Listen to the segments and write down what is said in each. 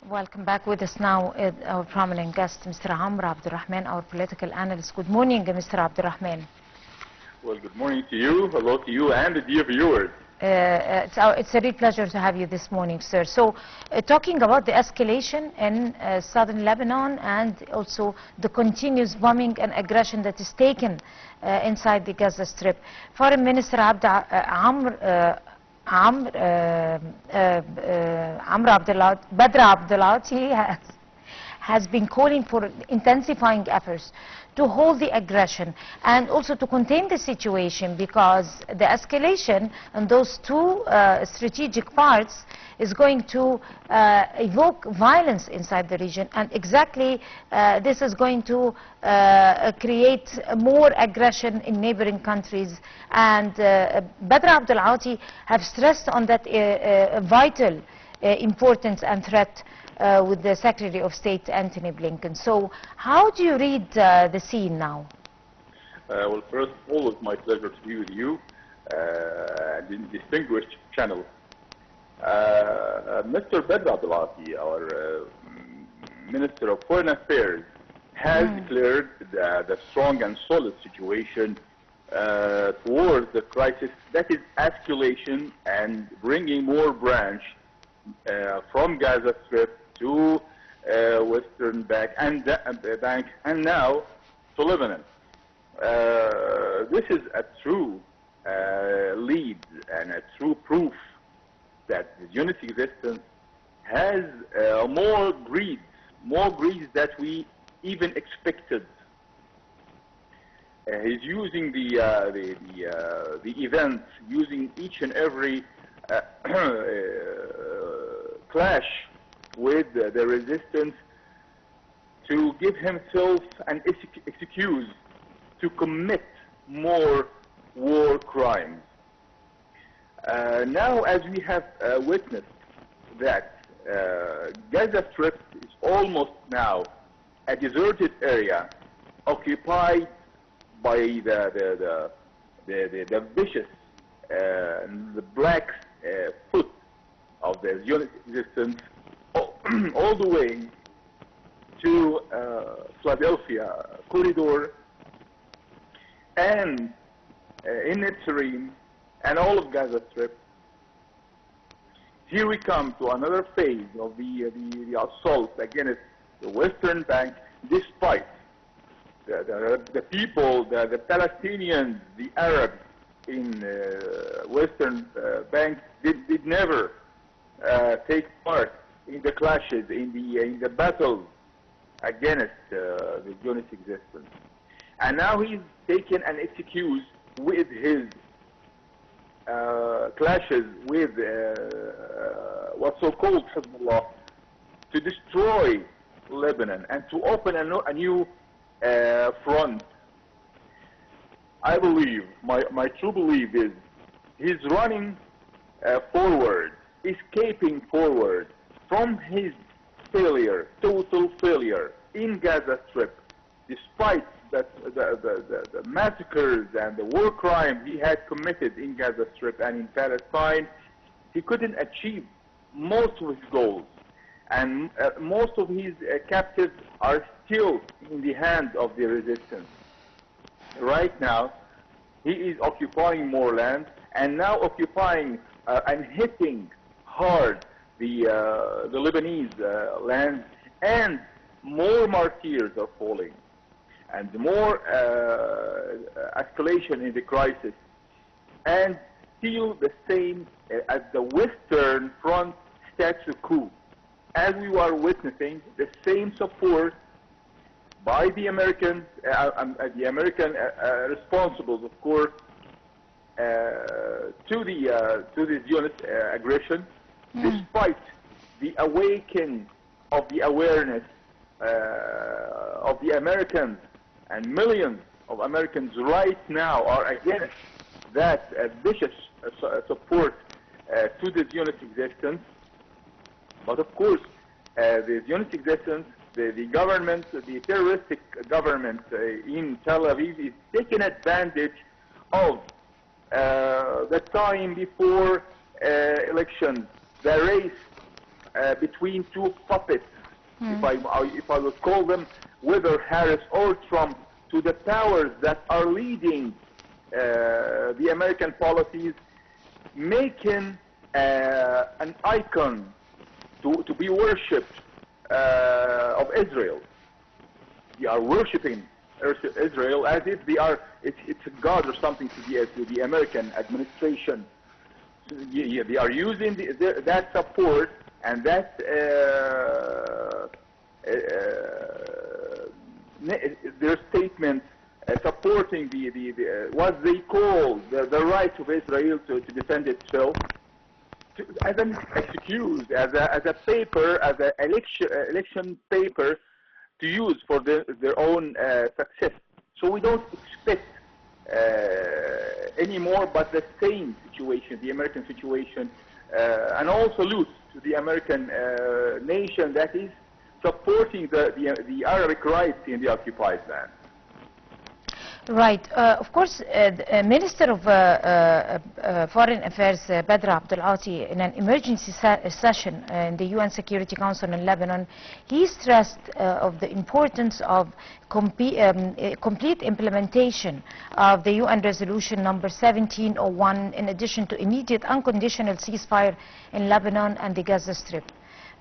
Welcome back. With us now our prominent guest, Mr. Rahman, our political analyst. Good morning, Mr. Rahman. Well, good morning to you, hello to you and the dear viewers. It's a real pleasure to have you this morning, sir. So, talking about the escalation in southern Lebanon and also the continuous bombing and aggression that is taken inside the Gaza Strip. Foreign Minister Abdel, Badr Abdel has been calling for intensifying efforts to hold the aggression and also to contain the situation, because the escalation in those two strategic parts is going to evoke violence inside the region, and exactly this is going to create more aggression in neighboring countries. And Badr Abdel have stressed on that vital importance and threat with the Secretary of State Antony Blinken. So how do you read the scene now? Well, first of all, it's my pleasure to be with you and in distinguished channel. Mr. Badr Abdel, our Minister of Foreign Affairs, has declared the strong and solid situation towards the crisis that is escalation and bringing more branch from Gaza Strip to Western Bank and now to Lebanon. This is a true lead and a true proof that the unit existence has more breeds that we even expected. He's using the events, using each and every clash with the resistance to give himself an excuse to commit more war crimes. Now, as we have witnessed that Gaza Strip is almost now a deserted area occupied by the vicious, the black foot of the unit existence, all the way to Philadelphia corridor and in Netzarim and all of Gaza Strip. Here we come to another phase of the assault against the Western Bank, despite the people, the Palestinians, the Arabs in Western Bank did never take part in the clashes, in the battles against the unit existence. And now he's taken an excuse with his clashes with what's so-called Hezbollah to destroy Lebanon and to open a new front. I believe, my true belief is, he's running forward, escaping forward from his failure, total failure in Gaza Strip, despite the massacres and the war crimes he had committed in Gaza Strip and in Palestine. He couldn't achieve most of his goals, and most of his captives are still in the hands of the resistance. Right now, he is occupying more land, and now occupying and hitting hard the Lebanese land, and more martyrs are falling, and more escalation in the crisis, and still the same as the Western Front status quo. As we are witnessing, the same support by the Americans, the American responsibles, of course, to this unit aggression, despite the awakening of the awareness of the Americans, and millions of Americans right now are against that vicious support to this unit existence. But of course, this unit existence, the government, the terroristic government in Tel Aviv is taking advantage of the time before elections, the race between two puppets, if I would call them, whether Harris or Trump, to the powers that are leading the American policies, making an icon to be worshipped of Israel. They are worshiping Israel as if it's a god or something to the American administration. So, yeah, they are using that support and that their statements supporting what they call the right of Israel to defend itself, as an excuse, as a paper, as an election paper to use for their own success. So we don't expect anymore but the same situation, the American situation, and all salute to the American nation that is supporting the Arabic rights in the occupied land. Right. Of course, the Minister of Foreign Affairs, Badr Abdel, in an emergency session in the UN Security Council in Lebanon, he stressed of the importance of complete implementation of the UN Resolution number 1701, in addition to immediate unconditional ceasefire in Lebanon and the Gaza Strip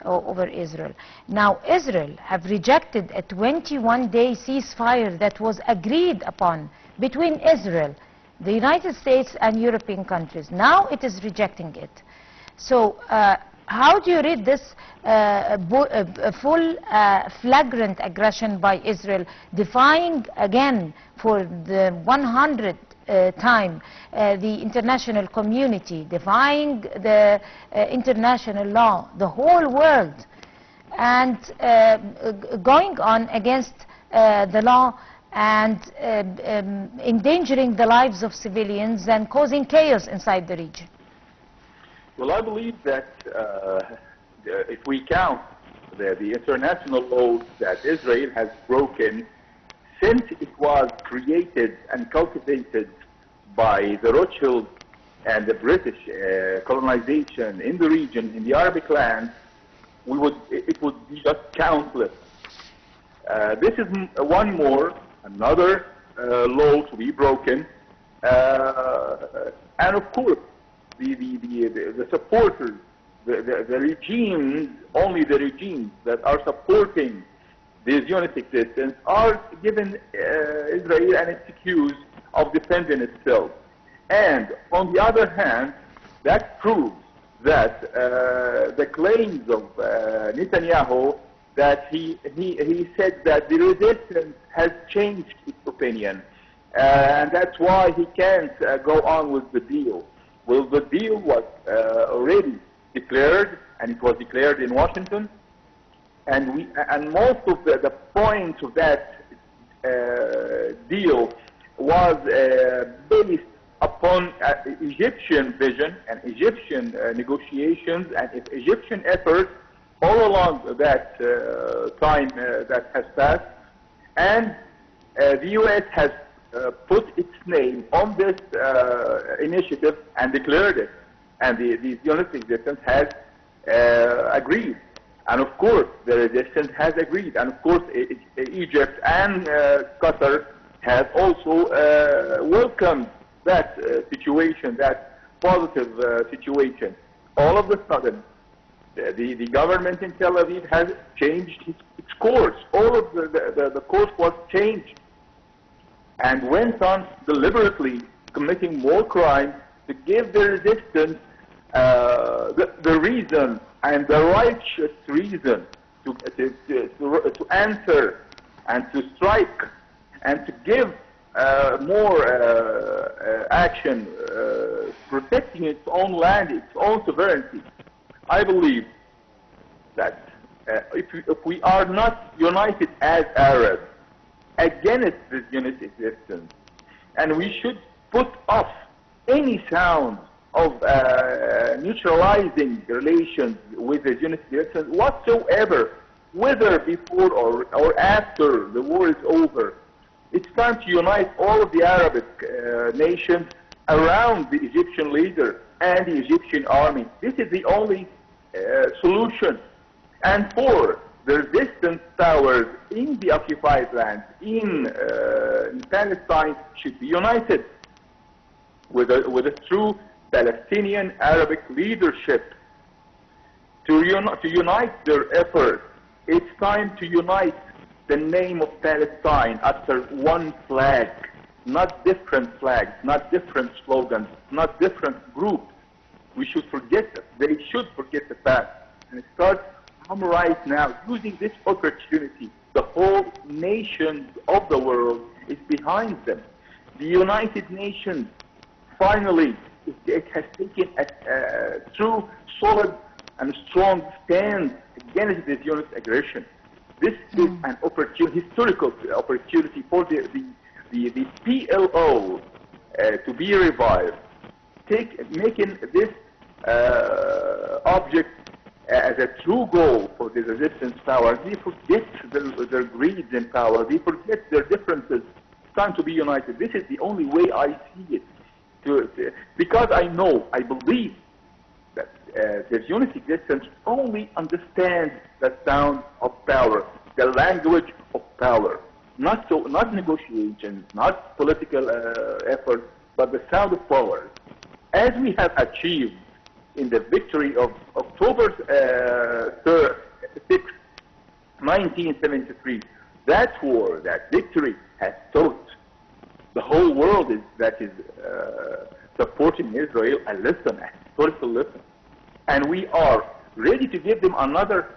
over Israel. Now, Israel have rejected a 21-day ceasefire that was agreed upon between Israel, the United States, and European countries. Now it is rejecting it. So how do you read this full flagrant aggression by Israel, defying again for the 100th time the international community, defying the international law, the whole world, and going on against the law and endangering the lives of civilians and causing chaos inside the region? Well, I believe that if we count the international laws that Israel has broken since it was created and cultivated by the Rothschilds and the British colonization in the region, in the Arabic lands, it would be just countless. This is another law to be broken, and of course, the supporters, the regimes, only the regimes that are supporting the Zionist existence are giving Israel an excuse of defending itself. And on the other hand, that proves that the claims of Netanyahu, that he said that the resistance has changed its opinion, and that's why he can't go on with the deal. Well, the deal was already declared, and it was declared in Washington, and most of the points of that deal was based upon Egyptian vision and Egyptian negotiations and Egyptian efforts all along that time that has passed. And the U.S. has put its name on this initiative and declared it. And the Zionist resistance has agreed. And of course, the resistance has agreed. And of course, Egypt and Qatar have also welcomed that situation, that positive situation. All of a sudden, the government in Tel Aviv has changed its course. All of the course was changed, and went on deliberately committing more crimes to give the resistance the reason and the righteous reason to answer and to strike and to give more action, protecting its own land, its own sovereignty. I believe that if we are not united as Arabs against this Zionist existence, and we should put off any sound of neutralizing relations with the Zionist existence whatsoever, whether before or after the war is over. It's time to unite all of the Arabic nations around the Egyptian leader and the Egyptian army. This is the only solution. And four, the resistance powers in the occupied lands in Palestine should be united with a true Palestinian Arabic leadership to unite their efforts. It's time to unite the name of Palestine under one flag, not different flags, not different slogans, not different groups. We should forget them. They should forget the past and start right now using this opportunity. The whole nations of the world is behind them. The United Nations finally it has taken a true, solid, and strong stand against this unit aggression. This is an historical opportunity for the PLO to be revived, making this object as a true goal for the resistance power. They forget their greed and power. They forget their differences. It's time to be united. This is the only way I see it. Because I believe that the unit existence only understands the sound of power, the language of power, not negotiations, not political effort, but the sound of power. As we have achieved in the victory of October 6, 1973, that war, that victory has taught the whole world that is supporting Israel a lesson, a historical lesson. And we are ready to give them another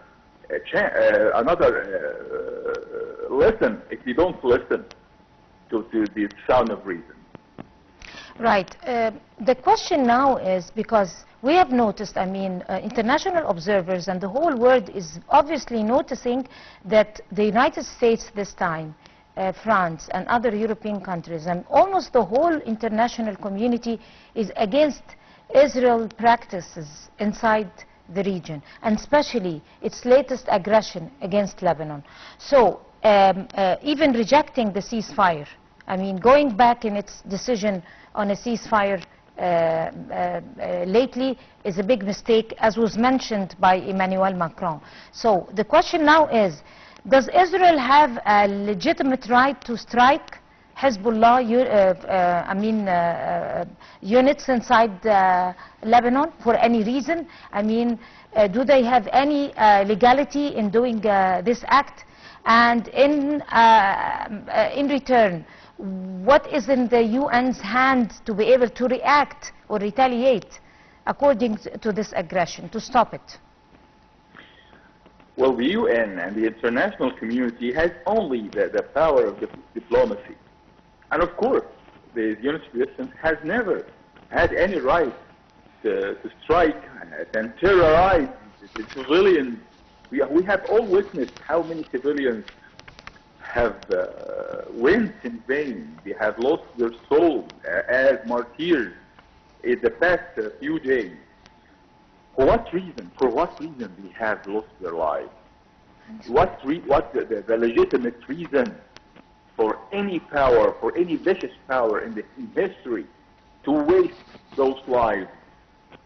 lesson if they don't listen to the sound of reason. Right. The question now is, because we have noticed, international observers and the whole world is obviously noticing that the United States this time, France and other European countries, and almost the whole international community is against Israel practices inside the region, and especially its latest aggression against Lebanon. So even rejecting the ceasefire, going back in its decision on a ceasefire lately is a big mistake, as was mentioned by Emmanuel Macron. So the question now is, does Israel have a legitimate right to strike Hezbollah units inside Lebanon for any reason? Do they have any legality in doing this act? And in return, what is in the UN's hand to be able to react or retaliate according to this aggression, to stop it? Well, the UN and the international community has only the power of diplomacy. And of course, the unit resistance has never had any right to strike and terrorize the civilians. We have all witnessed how many civilians have went in vain. They have lost their souls as martyrs in the past few days. For what reason? For what reason they have lost their lives? What the legitimate reason for any power, for any vicious power in history to waste those lives,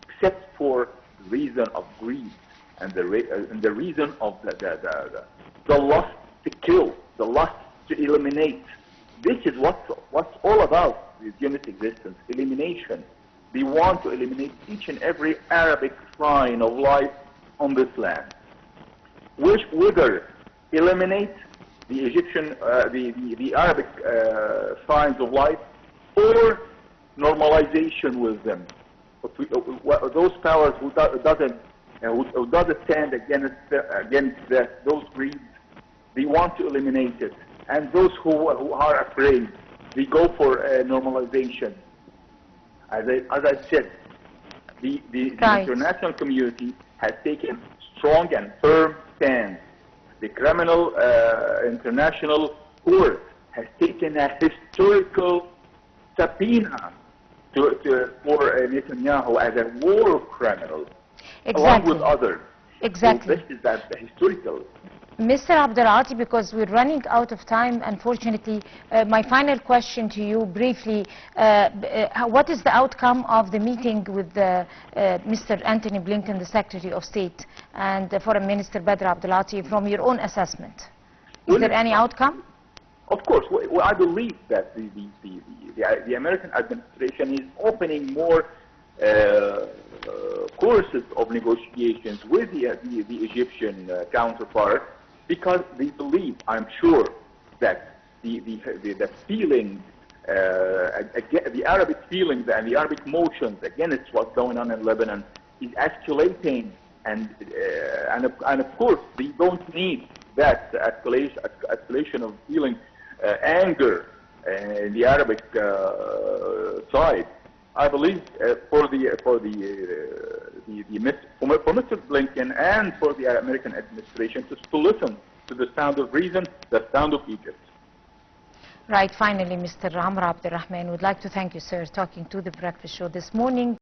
except for the reason of greed and the reason of the lust to kill, the lust to eliminate. This is what's all about this unit existence, elimination. They want to eliminate each and every Arabic sign of life on this land. Whether eliminate the Egyptian, the Arabic signs of life, or normalization with them. Those powers who doesn't stand against those greeds, they want to eliminate it. And those who are afraid, they go for normalization. As I said, the international community has taken strong and firm stand. The criminal international court has taken a historical subpoena for Netanyahu as a war criminal, along with others. Exactly. So this is the historical Mr. Abdel, because we're running out of time, unfortunately, my final question to you briefly, what is the outcome of the meeting with Mr. Anthony Blinken, the Secretary of State, and Foreign Minister Badr Abdel from your own assessment? Is there any outcome? Of course. Well, I believe that the American administration is opening more courses of negotiations with the Egyptian counterpart, because they believe, I'm sure, that the feeling, the Arabic feelings and the Arabic motions against what's going on in Lebanon is escalating, and of course they don't need that escalation of feeling anger in the Arabic side. I believe for Mr. Blinken and for the American administration to listen to the sound of reason, the sound of Egypt. Right. Finally, Mr. Rahman, would like to thank you, sir, talking to the Breakfast Show this morning.